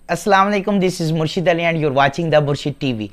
अस्सलाम वालेकुम, this is मुर्शिद Ali and your watching the मुर्शिद टीवी।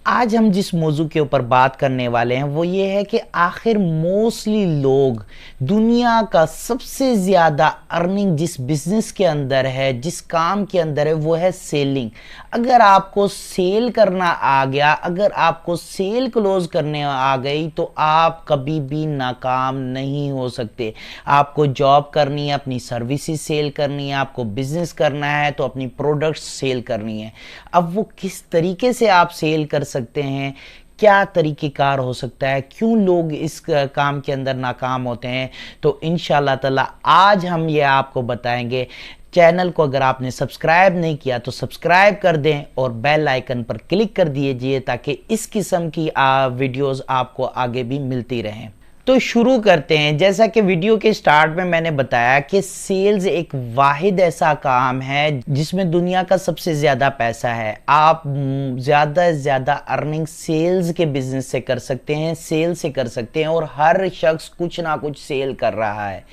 आज हम जिस मौजू के ऊपर बात करने वाले हैं वो ये है कि आखिर मोस्टली लोग दुनिया का सबसे ज़्यादा अर्निंग जिस बिज़नेस के अंदर है, जिस काम के अंदर है, वो है सेलिंग। अगर आपको सेल करना आ गया, अगर आपको सेल क्लोज करने आ गई तो आप कभी भी नाकाम नहीं हो सकते। आपको जॉब करनी है, अपनी सर्विसेज सेल करनी है, आपको बिजनेस करना है तो अपनी प्रोडक्ट्स सेल करनी है। अब वो किस तरीके से आप सेल कर सकते हैं, क्या तरीक़ेकार हो सकता है, क्यों लोग इस काम के अंदर नाकाम होते हैं, तो इंशाल्लाह ताला आज हम ये आपको बताएंगे। चैनल को अगर आपने सब्सक्राइब नहीं किया तो सब्सक्राइब कर दें और बेल आइकन पर क्लिक कर दीजिए ताकि इस किस्म की वीडियोस आपको आगे भी मिलती रहें। तो शुरू करते हैं। जैसा कि वीडियो के स्टार्ट में मैंने बताया कि सेल्स एक वाहिद ऐसा काम है जिसमें दुनिया का सबसे ज़्यादा पैसा है। आप ज़्यादा से ज़्यादा अर्निंग सेल्स के बिजनेस से कर सकते हैं, सेल से कर सकते हैं, और हर शख्स कुछ ना कुछ सेल कर रहा है,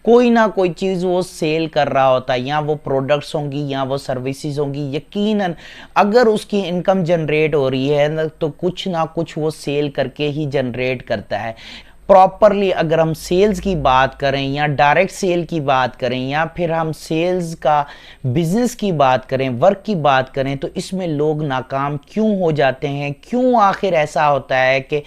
कोई ना कोई चीज़ वो सेल कर रहा होता है, या वो प्रोडक्ट्स होंगी या वो सर्विसेज होंगी। यकीनन अगर उसकी इनकम जनरेट हो रही है तो कुछ ना कुछ वो सेल करके ही जनरेट करता है। प्रॉपरली अगर हम सेल्स की बात करें या डायरेक्ट सेल की बात करें या फिर हम सेल्स का बिजनेस की बात करें, वर्क की बात करें, तो इसमें लोग नाकाम क्यों हो जाते हैं? क्यों आखिर ऐसा होता है कि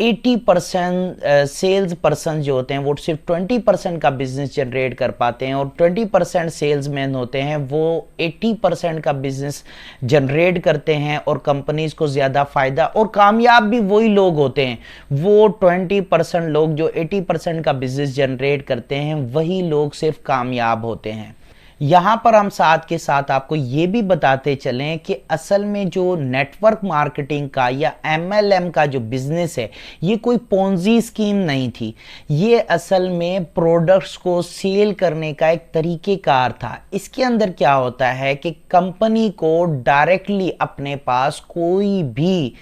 80% सेल्स पर्सन जो होते हैं वो सिर्फ 20% का बिजनेस जनरेट कर पाते हैं, और 20% सेल्समैन होते हैं वो 80% का बिजनेस जनरेट करते हैं, और कंपनीज को ज़्यादा फ़ायदा, और कामयाब भी वही लोग होते हैं। वो 20% लोग जो 80% का बिजनेस जनरेट करते हैं वही लोग सिर्फ कामयाब होते हैं। यहाँ पर हम साथ के साथ आपको ये भी बताते चलें कि असल में जो नेटवर्क मार्केटिंग का या MLM का जो बिजनेस है ये कोई पोंजी स्कीम नहीं थी। ये असल में प्रोडक्ट्स को सेल करने का एक तरीक़ेकार था। इसके अंदर क्या होता है कि कंपनी को डायरेक्टली अपने पास कोई भी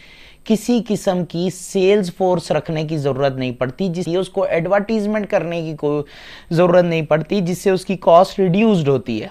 किसी किस्म की सेल्स फोर्स रखने की ज़रूरत नहीं पड़ती, जिससे उसको एडवर्टीजमेंट करने की कोई ज़रूरत नहीं पड़ती, जिससे उसकी कॉस्ट रिड्यूस्ड होती है।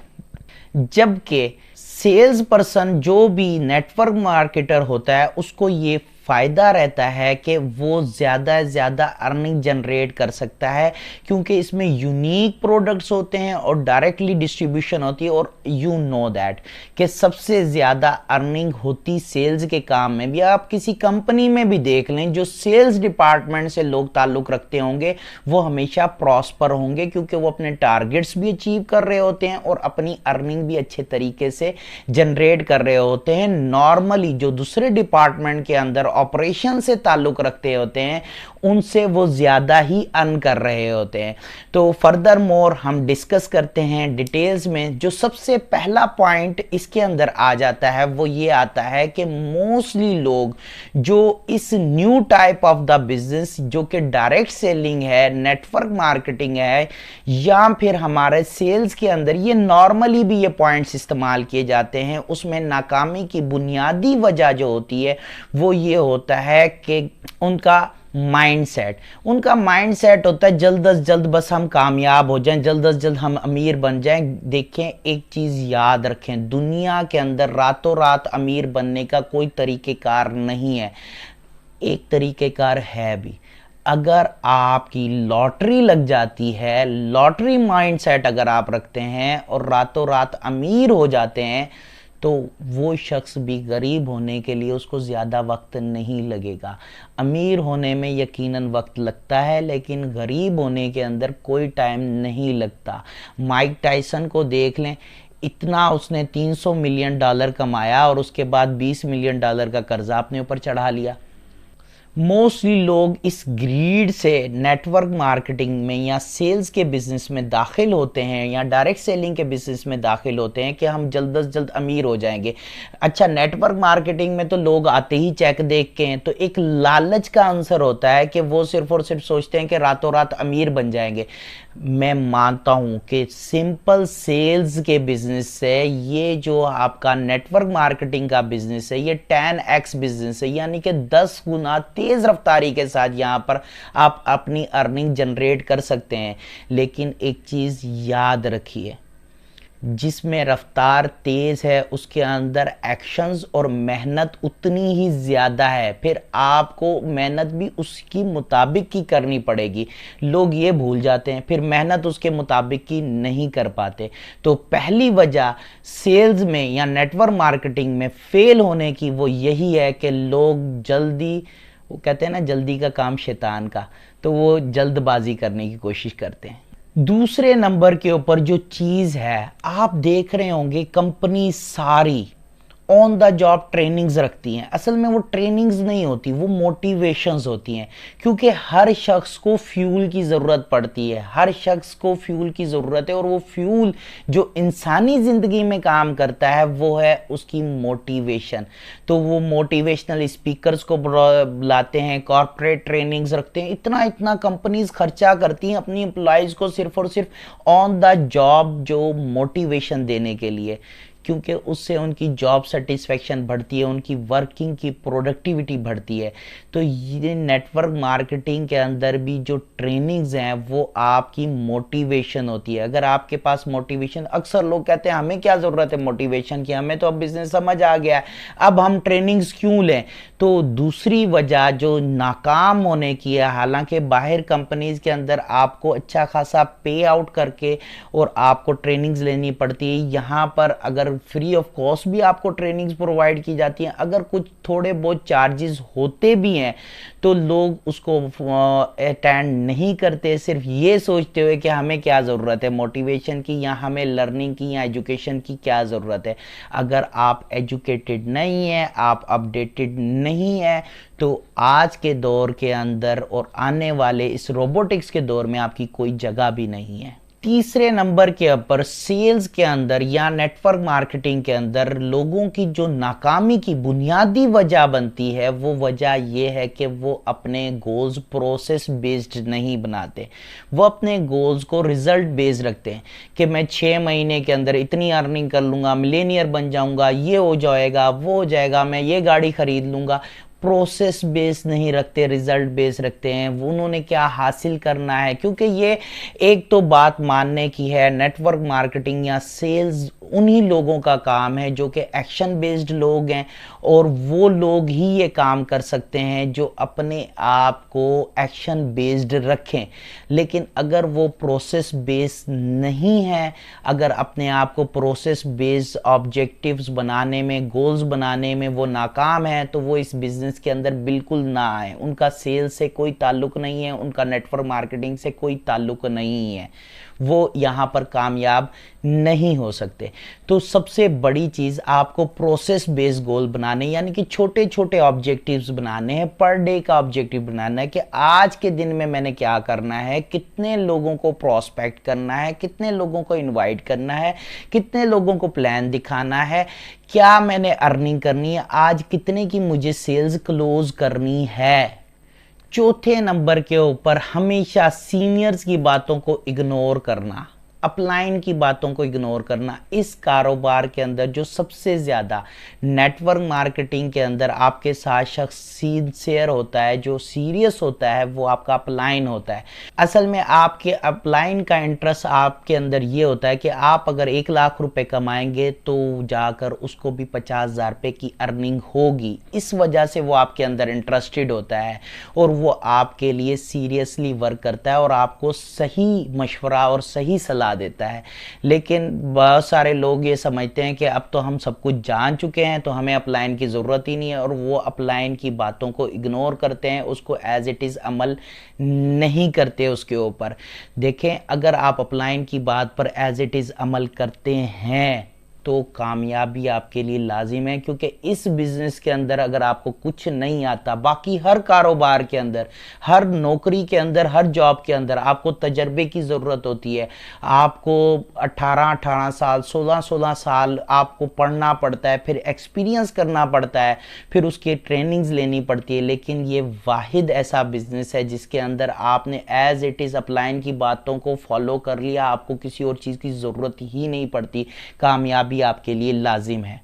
जबकि सेल्स पर्सन जो भी नेटवर्क मार्केटर होता है उसको ये फ़ायदा रहता है कि वो ज़्यादा से ज़्यादा अर्निंग जनरेट कर सकता है, क्योंकि इसमें यूनिक प्रोडक्ट्स होते हैं और डायरेक्टली डिस्ट्रीब्यूशन होती है। और यू नो दैट कि सबसे ज़्यादा अर्निंग होती सेल्स के काम में भी। आप किसी कंपनी में भी देख लें, जो सेल्स डिपार्टमेंट से लोग ताल्लुक़ रखते होंगे वो हमेशा प्रॉस्पर होंगे, क्योंकि वो अपने टारगेट्स भी अचीव कर रहे होते हैं और अपनी अर्निंग भी अच्छे तरीके से जनरेट कर रहे होते हैं। नॉर्मली जो दूसरे डिपार्टमेंट के अंदर ऑपरेशन से ताल्लुक रखते होते हैं उनसे वो ज़्यादा ही अर्न कर रहे होते हैं। तो फर्दर मोर हम डिस्कस करते हैं डिटेल्स में। जो सबसे पहला पॉइंट इसके अंदर आ जाता है वो ये आता है कि मोस्टली लोग जो इस new type of the business जो कि डायरेक्ट सेलिंग है, नेटवर्क मार्केटिंग है, या फिर हमारे सेल्स के अंदर ये नॉर्मली भी ये पॉइंट्स इस्तेमाल किए जाते हैं, उसमें नाकामी की बुनियादी वजह जो होती है वो ये होता है कि उनका माइंडसेट होता है जल्द अज जल्द बस हम कामयाब हो जाएं, जल्द अज जल्द हम अमीर बन जाएं। देखें, एक चीज़ याद रखें, दुनिया के अंदर रातों रात अमीर बनने का कोई तरीक़ेकार नहीं है। एक तरीक़ेकार है भी, अगर आपकी लॉटरी लग जाती है, लॉटरी माइंडसेट अगर आप रखते हैं और रातों रात अमीर हो जाते हैं, तो वो शख्स भी गरीब होने के लिए उसको ज़्यादा वक्त नहीं लगेगा। अमीर होने में यकीनन वक्त लगता है, लेकिन गरीब होने के अंदर कोई टाइम नहीं लगता। माइक टायसन को देख लें, इतना उसने $300 मिलियन कमाया और उसके बाद $20 मिलियन का कर्जा अपने ऊपर चढ़ा लिया। मोस्टली लोग इस ग्रीड से नेटवर्क मार्केटिंग में या सेल्स के बिजनेस में दाखिल होते हैं या डायरेक्ट सेलिंग के बिजनेस में दाखिल होते हैं कि हम जल्द से जल्द अमीर हो जाएंगे। अच्छा, नेटवर्क मार्केटिंग में तो लोग आते ही चेक देख के हैं, तो एक लालच का आंसर होता है कि वो सिर्फ और सिर्फ सोचते हैं कि रातों रात अमीर बन जाएंगे। मैं मानता हूं कि सिंपल सेल्स के बिजनेस से ये जो आपका नेटवर्क मार्केटिंग का बिजनेस है ये 10x बिजनेस है, यानी कि 10 गुना तेज रफ्तारी के साथ यहां पर आप अपनी अर्निंग जनरेट कर सकते हैं। लेकिन एक चीज याद रखिए, जिसमें रफ्तार तेज़ है उसके अंदर एक्शंस और मेहनत उतनी ही ज़्यादा है, फिर आपको मेहनत भी उसकी मुताबिक की करनी पड़ेगी। लोग ये भूल जाते हैं, फिर मेहनत उसके मुताबिक की नहीं कर पाते। तो पहली वजह सेल्स में या नेटवर्क मार्केटिंग में फेल होने की वो यही है कि लोग जल्दी, वो कहते हैं ना जल्दी का काम शैतान का, तो वो जल्दबाजी करने की कोशिश करते हैं। दूसरे नंबर के ऊपर जो चीज़ है, आप देख रहे होंगे कंपनी सारी ऑन द जॉब ट्रेनिंग्स रखती हैं। असल में वो ट्रेनिंग्स नहीं होती, वो मोटिवेशंस होती हैं, क्योंकि हर शख्स को फ्यूल की ज़रूरत पड़ती है, हर शख्स को फ्यूल की ज़रूरत है। और वो फ्यूल जो इंसानी ज़िंदगी में काम करता है वो है उसकी मोटिवेशन। तो वो मोटिवेशनल स्पीकर्स को बुलाते हैं, कॉर्पोरेट ट्रेनिंग्स रखते हैं, इतना इतना कंपनीज खर्चा करती हैं अपनी एम्प्लॉयज़ को सिर्फ और सिर्फ ऑन द जॉब जो मोटिवेशन देने के लिए, क्योंकि उससे उनकी जॉब सेटिस्फेक्शन बढ़ती है, उनकी वर्किंग की प्रोडक्टिविटी बढ़ती है। तो ये नेटवर्क मार्केटिंग के अंदर भी जो ट्रेनिंग्स हैं वो आपकी मोटिवेशन होती है। अगर आपके पास मोटिवेशन, अक्सर लोग कहते हैं हमें क्या ज़रूरत है मोटिवेशन की, हमें तो अब बिजनेस समझ आ गया है, अब हम ट्रेनिंग्स क्यों लें। तो दूसरी वजह जो नाकाम होने की है, हालांकि बाहर कंपनीज के अंदर आपको अच्छा खासा पे आउट करके और आपको ट्रेनिंग्स लेनी पड़ती है, यहाँ पर अगर फ्री ऑफ कॉस्ट भी आपको ट्रेनिंग्स प्रोवाइड की जाती हैं, अगर कुछ थोड़े बहुत चार्जेस होते भी हैं तो लोग उसको अटेंड नहीं करते, सिर्फ ये सोचते हुए कि हमें क्या ज़रूरत है मोटिवेशन की, या हमें लर्निंग की या एजुकेशन की क्या ज़रूरत है। अगर आप एजुकेटेड नहीं है, आप अपडेटेड नहीं है, तो आज के दौर के अंदर और आने वाले इस रोबोटिक्स के दौर में आपकी कोई जगह भी नहीं है। तीसरे नंबर के ऊपर सेल्स के अंदर या नेटवर्क मार्केटिंग के अंदर लोगों की जो नाकामी की बुनियादी वजह बनती है, वो वजह ये है कि वो अपने गोल्स प्रोसेस बेस्ड नहीं बनाते, वो अपने गोल्स को रिजल्ट बेस्ड रखते हैं कि मैं 6 महीने के अंदर इतनी अर्निंग कर लूँगा, मिलेनियर बन जाऊँगा, ये हो जाएगा, वो हो जाएगा, मैं ये गाड़ी खरीद लूँगा। प्रोसेस बेस नहीं रखते, रिजल्ट बेस रखते हैं, उन्होंने क्या हासिल करना है। क्योंकि ये एक तो बात मानने की है, नेटवर्क मार्केटिंग या सेल्स उन्हीं लोगों का काम है जो कि एक्शन बेस्ड लोग हैं, और वो लोग ही ये काम कर सकते हैं जो अपने आप को एक्शन बेस्ड रखें। लेकिन अगर वो प्रोसेस बेस्ड नहीं है, अगर अपने आप को प्रोसेस बेस्ड ऑब्जेक्टिव्स बनाने में, गोल्स बनाने में वो नाकाम है, तो वो इस बिजनेस के अंदर बिल्कुल ना आए। उनका सेल्स से कोई ताल्लुक नहीं है, उनका नेटवर्क मार्केटिंग से कोई ताल्लुक नहीं है, वो यहाँ पर कामयाब नहीं हो सकते। तो सबसे बड़ी चीज़ आपको प्रोसेस बेस्ड गोल बनाने, यानी कि छोटे छोटे ऑब्जेक्टिव्स बनाने हैं, पर डे का ऑब्जेक्टिव बनाना है कि आज के दिन में मैंने क्या करना है, कितने लोगों को प्रोस्पेक्ट करना है, कितने लोगों को इनवाइट करना है, कितने लोगों को प्लान दिखाना है, क्या मैंने अर्निंग करनी है, आज कितने की मुझे सेल्स क्लोज करनी है। चौथे नंबर के ऊपर हमेशा सीनियर्स की बातों को इग्नोर करना, अपलाइन की बातों को इग्नोर करना। इस कारोबार के अंदर जो सबसे ज़्यादा नेटवर्क मार्केटिंग के अंदर आपके साथ शख्स सिंसियर होता है, जो सीरियस होता है, वो आपका अपलाइन होता है। असल में आपके अपलाइन का इंटरेस्ट आपके अंदर ये होता है कि आप अगर 1 लाख रुपए कमाएंगे तो जाकर उसको भी 50,000 रुपये की अर्निंग होगी। इस वजह से वो आपके अंदर इंटरेस्टेड होता है और वो आपके लिए सीरियसली वर्क करता है और आपको सही मशवरा और सही सलाह देता है। लेकिन बहुत सारे लोग ये समझते हैं कि अब तो हम सब कुछ जान चुके हैं तो हमें अपलाइन की ज़रूरत ही नहीं है, और वो अपलाइन की बातों को इग्नोर करते हैं, उसको एज इट इज़ अमल नहीं करते उसके ऊपर। देखें, अगर आप अपलाइन की बात पर एज इट इज़ अमल करते हैं तो कामयाबी आपके लिए लाजिम है, क्योंकि इस बिज़नेस के अंदर अगर आपको कुछ नहीं आता, बाकी हर कारोबार के अंदर, हर नौकरी के अंदर, हर जॉब के अंदर आपको तजर्बे की ज़रूरत होती है। आपको 18-18 साल, 16-16 साल आपको पढ़ना पड़ता है, फिर एक्सपीरियंस करना पड़ता है, फिर उसकी ट्रेनिंग्स लेनी पड़ती है। लेकिन ये वाहिद ऐसा बिज़नेस है जिसके अंदर आपने एज इट इज़ अपलाइन की बातों को फॉलो कर लिया, आपको किसी और चीज़ की ज़रूरत ही नहीं पड़ती, कामयाबी आपके लिए लाजिम है।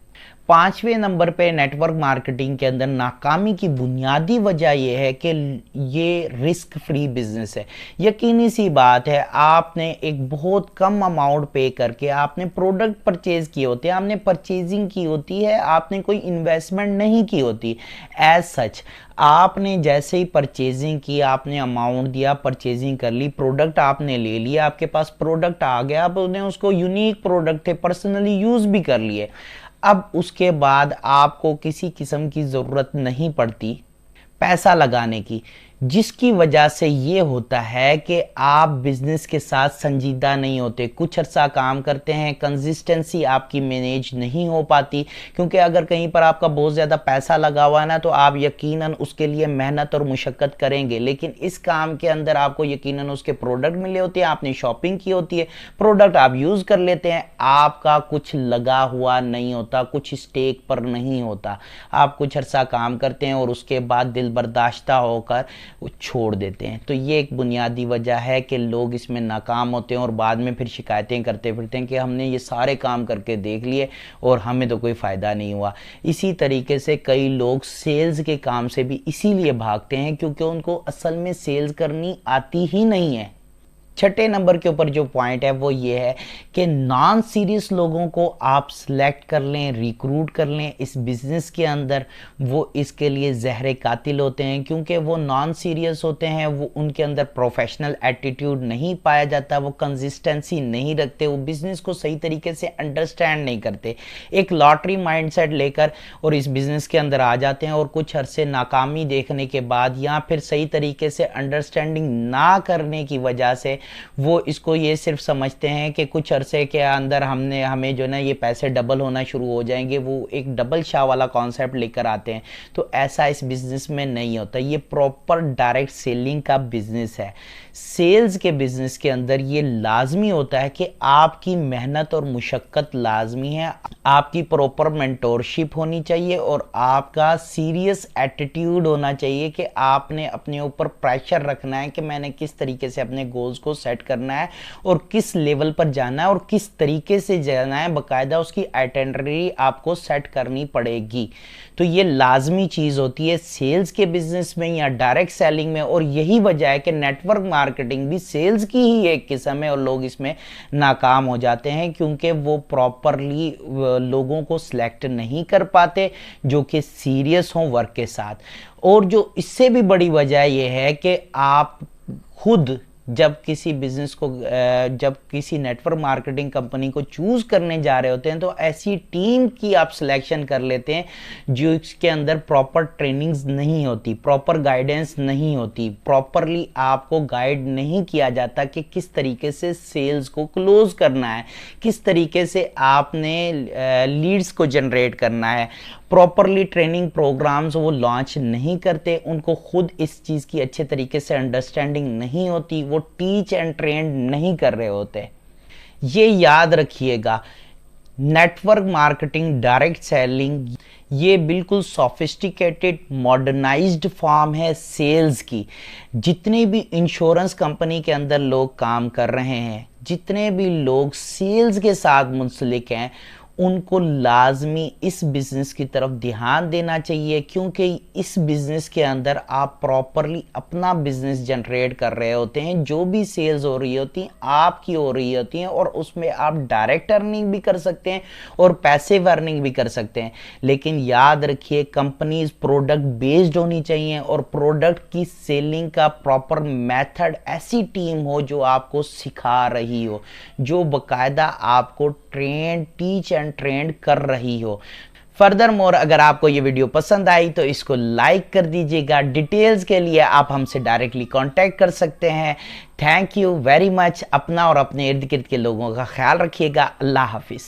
5वें नंबर पे नेटवर्क मार्केटिंग के अंदर नाकामी की बुनियादी वजह यह है कि ये रिस्क फ्री बिजनेस है। यकीनी सी बात है, आपने एक बहुत कम अमाउंट पे करके आपने प्रोडक्ट परचेज किए होते हैं, आपने परचेजिंग की होती है, आपने कोई इन्वेस्टमेंट नहीं की होती। एज सच आपने जैसे ही परचेजिंग की, आपने अमाउंट दिया, परचेजिंग कर ली, प्रोडक्ट आपने ले लिया, आपके पास प्रोडक्ट आ गया, आप उन्हें उसको यूनिक प्रोडक्ट थे, पर्सनली यूज़ भी कर लिए। अब उसके बाद आपको किसी किस्म की ज़रूरत नहीं पड़ती पैसा लगाने की, जिसकी वजह से ये होता है कि आप बिजनेस के साथ संजीदा नहीं होते। कुछ अर्सा काम करते हैं, कंसिस्टेंसी आपकी मैनेज नहीं हो पाती, क्योंकि अगर कहीं पर आपका बहुत ज़्यादा पैसा लगा हुआ है ना, तो आप यकीनन उसके लिए मेहनत और मुशक्क़त करेंगे। लेकिन इस काम के अंदर आपको यकीनन उसके प्रोडक्ट मिले होते हैं, आपने शॉपिंग की होती है, प्रोडक्ट आप यूज़ कर लेते हैं, आपका कुछ लगा हुआ नहीं होता, कुछ स्टेक पर नहीं होता। आप कुछ अर्सा काम करते हैं और उसके बाद दिल बर्दाश्ता होकर वो छोड़ देते हैं। तो ये एक बुनियादी वजह है कि लोग इसमें नाकाम होते हैं और बाद में फिर शिकायतें करते फिरते हैं कि हमने ये सारे काम करके देख लिए और हमें तो कोई फ़ायदा नहीं हुआ। इसी तरीके से कई लोग सेल्स के काम से भी इसीलिए भागते हैं क्योंकि उनको असल में सेल्स करनी आती ही नहीं है। छठे नंबर के ऊपर जो पॉइंट है वो ये है कि नॉन सीरियस लोगों को आप सिलेक्ट कर लें, रिक्रूट कर लें इस बिज़नेस के अंदर, वो इसके लिए जहर कातिल होते हैं, क्योंकि वो नॉन सीरियस होते हैं, वो उनके अंदर प्रोफेशनल एटीट्यूड नहीं पाया जाता, वो कंसिस्टेंसी नहीं रखते, वो बिज़नेस को सही तरीके से अंडरस्टैंड नहीं करते। एक लॉटरी माइंडसेट लेकर और इस बिज़नेस के अंदर आ जाते हैं और कुछ अरसे नाकामी देखने के बाद या फिर सही तरीके से अंडरस्टैंडिंग ना करने की वजह से वो इसको ये सिर्फ समझते हैं कि कुछ अरसे के अंदर हमें जो ना ये पैसे डबल होना शुरू हो जाएंगे, वो एक डबल शाह वाला कॉन्सेप्ट लेकर आते हैं। तो ऐसा इस बिज़नेस में नहीं होता। ये प्रॉपर डायरेक्ट सेलिंग का बिज़नेस है। सेल्स के बिज़नेस के अंदर ये लाजमी होता है कि आपकी मेहनत और मुशक्क़त लाजमी है, आपकी प्रॉपर मेंटोरशिप होनी चाहिए और आपका सीरियस एटीट्यूड होना चाहिए कि आपने अपने ऊपर प्रेशर रखना है कि मैंने किस तरीके से अपने गोल्स को सेट करना है और किस लेवल पर जाना है और किस तरीके से जाना है। बाकायदा उसकी आइटिनरी आपको सेट करनी पड़ेगी। तो ये लाजमी चीज़ होती है सेल्स के बिजनेस में या डायरेक्ट सेलिंग में, और यही वजह है कि नेटवर्क मार्केटिंग भी सेल्स की ही एक किस्म है और लोग इसमें नाकाम हो जाते हैं क्योंकि वो प्रॉपरली लोगों को सिलेक्ट नहीं कर पाते जो कि सीरियस हों वर्क के साथ। और जो इससे भी बड़ी वजह ये है कि आप खुद जब किसी बिजनेस को जब किसी नेटवर्क मार्केटिंग कंपनी को चूज़ करने जा रहे होते हैं तो ऐसी टीम की आप सिलेक्शन कर लेते हैं जो इसके अंदर प्रॉपर ट्रेनिंग्स नहीं होती, प्रॉपर गाइडेंस नहीं होती, प्रॉपरली आपको गाइड नहीं किया जाता कि किस तरीके से सेल्स को क्लोज करना है, किस तरीके से आपने लीड्स को जनरेट करना है। प्रॉपरली ट्रेनिंग प्रोग्राम्स वो लॉन्च नहीं करते, उनको खुद इस चीज़ की अच्छे तरीके से अंडरस्टैंडिंग नहीं होती, वो टीच एंड ट्रेन नहीं कर रहे होते। ये याद रखिएगा, नेटवर्क मार्केटिंग, डायरेक्ट सेलिंग ये बिल्कुल सोफिस्टिकेटेड मॉडर्नाइज्ड फॉर्म है सेल्स की। जितने भी इंश्योरेंस कंपनी के अंदर लोग काम कर रहे हैं, जितने भी लोग सेल्स के साथ मुंसलिक हैं, उनको लाजमी इस बिज़नेस की तरफ ध्यान देना चाहिए क्योंकि इस बिज़नेस के अंदर आप प्रॉपरली अपना बिज़नेस जनरेट कर रहे होते हैं। जो भी सेल्स हो रही होती हैं आपकी हो रही होती हैं और उसमें आप डायरेक्ट अर्निंग भी कर सकते हैं और पैसिव अर्निंग भी कर सकते हैं। लेकिन याद रखिए, कंपनीज प्रोडक्ट बेस्ड होनी चाहिए और प्रोडक्ट की सेलिंग का प्रॉपर मेथड ऐसी टीम हो जो आपको सिखा रही हो, जो बाकायदा आपको टीच एंड ट्रेंड कर रही हो। फर्दर मोर अगर आपको ये वीडियो पसंद आई तो इसको लाइक कर दीजिएगा। डिटेल्स के लिए आप हमसे डायरेक्टली कांटेक्ट कर सकते हैं। Thank you very much. अपना और अपने इर्द गिर्द के लोगों का ख्याल रखिएगा। अल्लाह हाफिज़।